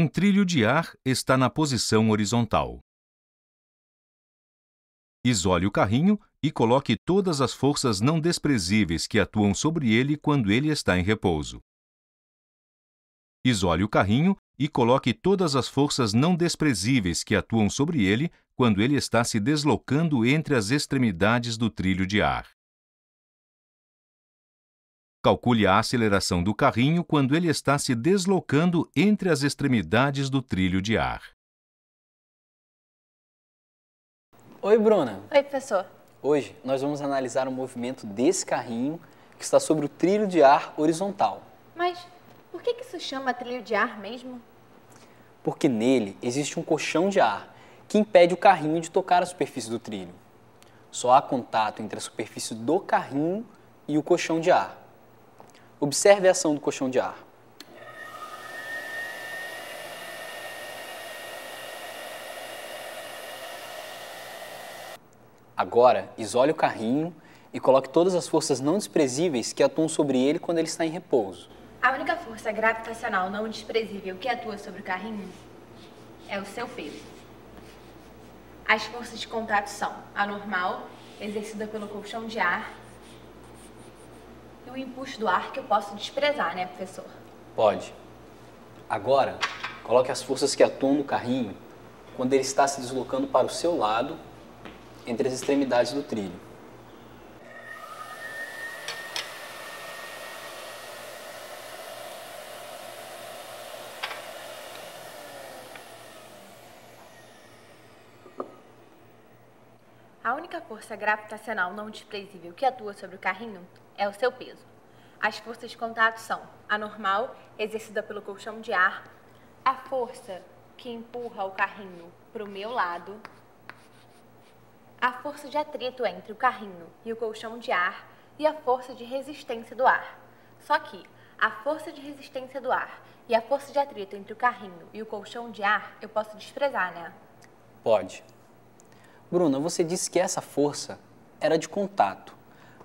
Um trilho de ar está na posição horizontal. Isole o carrinho e coloque todas as forças não desprezíveis que atuam sobre ele quando ele está em repouso. Isole o carrinho e coloque todas as forças não desprezíveis que atuam sobre ele quando ele está se deslocando entre as extremidades do trilho de ar. Calcule a aceleração do carrinho quando ele está se deslocando entre as extremidades do trilho de ar. Oi, Bruna. Oi, professor. Hoje nós vamos analisar o movimento desse carrinho que está sobre o trilho de ar horizontal. Mas por que isso chama trilho de ar mesmo? Porque nele existe um colchão de ar que impede o carrinho de tocar a superfície do trilho. Só há contato entre a superfície do carrinho e o colchão de ar. Observe a ação do colchão de ar. Agora, isole o carrinho e coloque todas as forças não desprezíveis que atuam sobre ele quando ele está em repouso. A única força gravitacional não desprezível que atua sobre o carrinho é o seu peso. As forças de contato são a normal, exercida pelo colchão de ar, e o empuxo do ar que eu posso desprezar, né, professor? Pode. Agora, coloque as forças que atuam no carrinho quando ele está se deslocando para o seu lado, entre as extremidades do trilho. A única força gravitacional não desprezível que atua sobre o carrinho é o seu peso. As forças de contato são a normal, exercida pelo colchão de ar, a força que empurra o carrinho para o meu lado, a força de atrito entre o carrinho e o colchão de ar e a força de resistência do ar. Só que a força de resistência do ar e a força de atrito entre o carrinho e o colchão de ar eu posso desprezar, né? Pode. Bruna, você disse que essa força era de contato,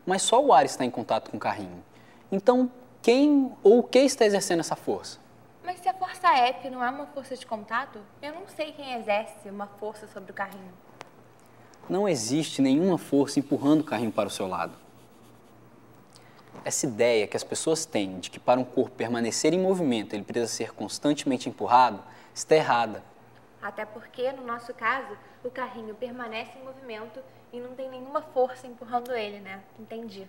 mas só o ar está em contato com o carrinho. Então, quem ou o que está exercendo essa força? Mas se a força F não é uma força de contato, eu não sei quem exerce uma força sobre o carrinho. Não existe nenhuma força empurrando o carrinho para o seu lado. Essa ideia que as pessoas têm de que para um corpo permanecer em movimento ele precisa ser constantemente empurrado, está errada. Até porque, no nosso caso, o carrinho permanece em movimento e não tem nenhuma força empurrando ele, né? Entendi.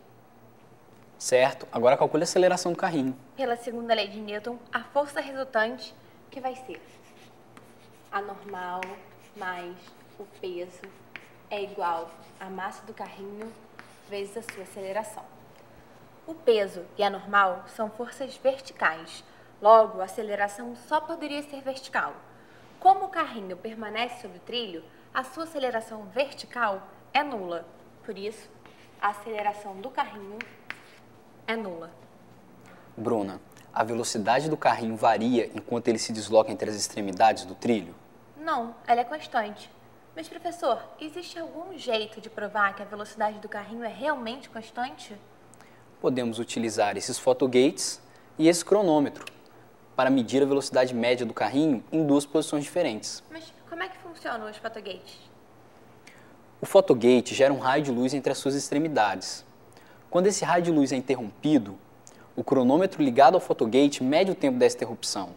Certo, agora calcule a aceleração do carrinho. Pela segunda lei de Newton, a força resultante que vai ser a normal mais o peso é igual à massa do carrinho vezes a sua aceleração. O peso e a normal são forças verticais, logo a aceleração só poderia ser vertical. Como o carrinho permanece sobre o trilho, a sua aceleração vertical é nula. Por isso, a aceleração do carrinho é nula. Bruna, a velocidade do carrinho varia enquanto ele se desloca entre as extremidades do trilho? Não, ela é constante. Mas, professor, existe algum jeito de provar que a velocidade do carrinho é realmente constante? Podemos utilizar esses fotogates e esse cronômetro para medir a velocidade média do carrinho em duas posições diferentes. Mas como é que funcionam os fotogates? O fotogate gera um raio de luz entre as suas extremidades. Quando esse raio de luz é interrompido, o cronômetro ligado ao fotogate mede o tempo dessa interrupção.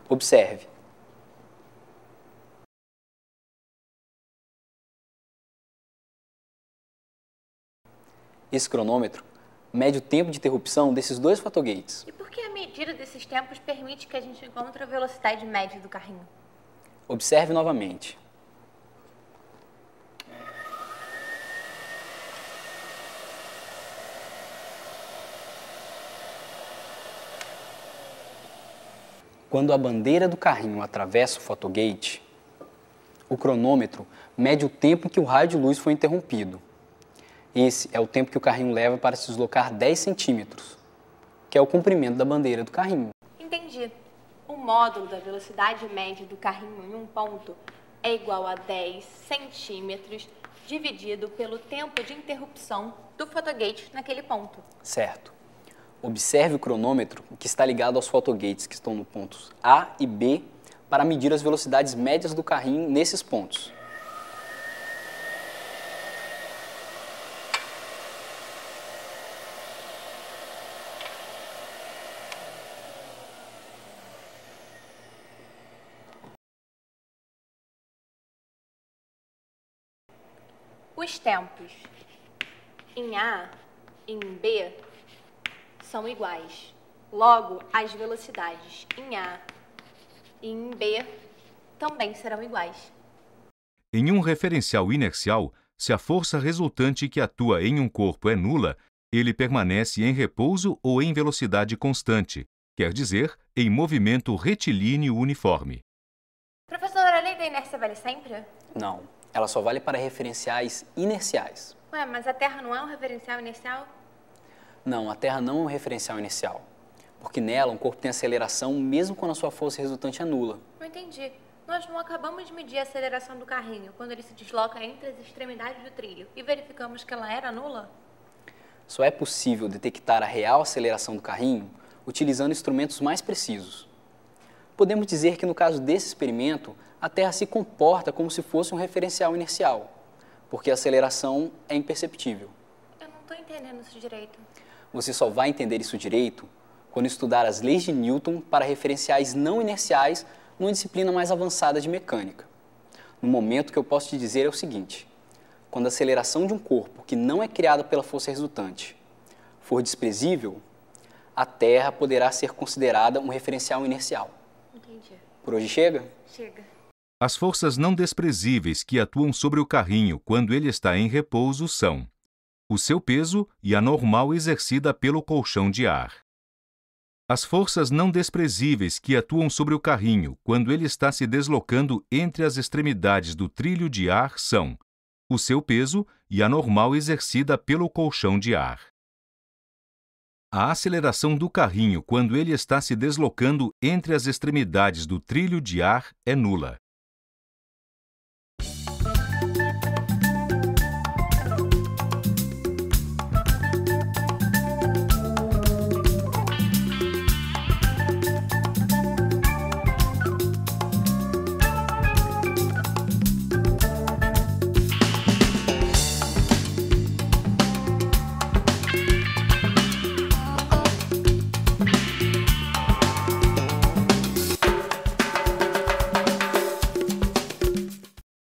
Observe. Esse cronômetro mede o tempo de interrupção desses dois fotogates. E por que a medida desses tempos permite que a gente encontre a velocidade média do carrinho? Observe novamente. Quando a bandeira do carrinho atravessa o fotogate, o cronômetro mede o tempo em que o raio de luz foi interrompido. Esse é o tempo que o carrinho leva para se deslocar 10 centímetros, que é o comprimento da bandeira do carrinho. Entendi. O módulo da velocidade média do carrinho em um ponto é igual a 10 centímetros dividido pelo tempo de interrupção do fotogate naquele ponto. Certo. Observe o cronômetro que está ligado aos fotogates que estão no pontos A e B para medir as velocidades médias do carrinho nesses pontos. Os tempos em A e em B são iguais. Logo, as velocidades em A e em B também serão iguais. Em um referencial inercial, se a força resultante que atua em um corpo é nula, ele permanece em repouso ou em velocidade constante, quer dizer, em movimento retilíneo uniforme. Professora, a lei da inércia vale sempre? Não, ela só vale para referenciais inerciais. Ué, mas a Terra não é um referencial inercial? Não, a Terra não é um referencial inercial, porque nela um corpo tem aceleração mesmo quando a sua força resultante é nula. Não entendi. Nós não acabamos de medir a aceleração do carrinho quando ele se desloca entre as extremidades do trilho e verificamos que ela era nula? Só é possível detectar a real aceleração do carrinho utilizando instrumentos mais precisos. Podemos dizer que no caso desse experimento, a Terra se comporta como se fosse um referencial inercial, porque a aceleração é imperceptível. Eu não estou entendendo isso direito. Você só vai entender isso direito quando estudar as leis de Newton para referenciais não inerciais numa disciplina mais avançada de mecânica. No momento, o que eu posso te dizer é o seguinte: quando a aceleração de um corpo que não é criada pela força resultante for desprezível, a Terra poderá ser considerada um referencial inercial. Entendi. Por hoje chega? Chega. As forças não desprezíveis que atuam sobre o carrinho quando ele está em repouso são o seu peso e a normal exercida pelo colchão de ar. As forças não desprezíveis que atuam sobre o carrinho quando ele está se deslocando entre as extremidades do trilho de ar são o seu peso e a normal exercida pelo colchão de ar. A aceleração do carrinho quando ele está se deslocando entre as extremidades do trilho de ar é nula.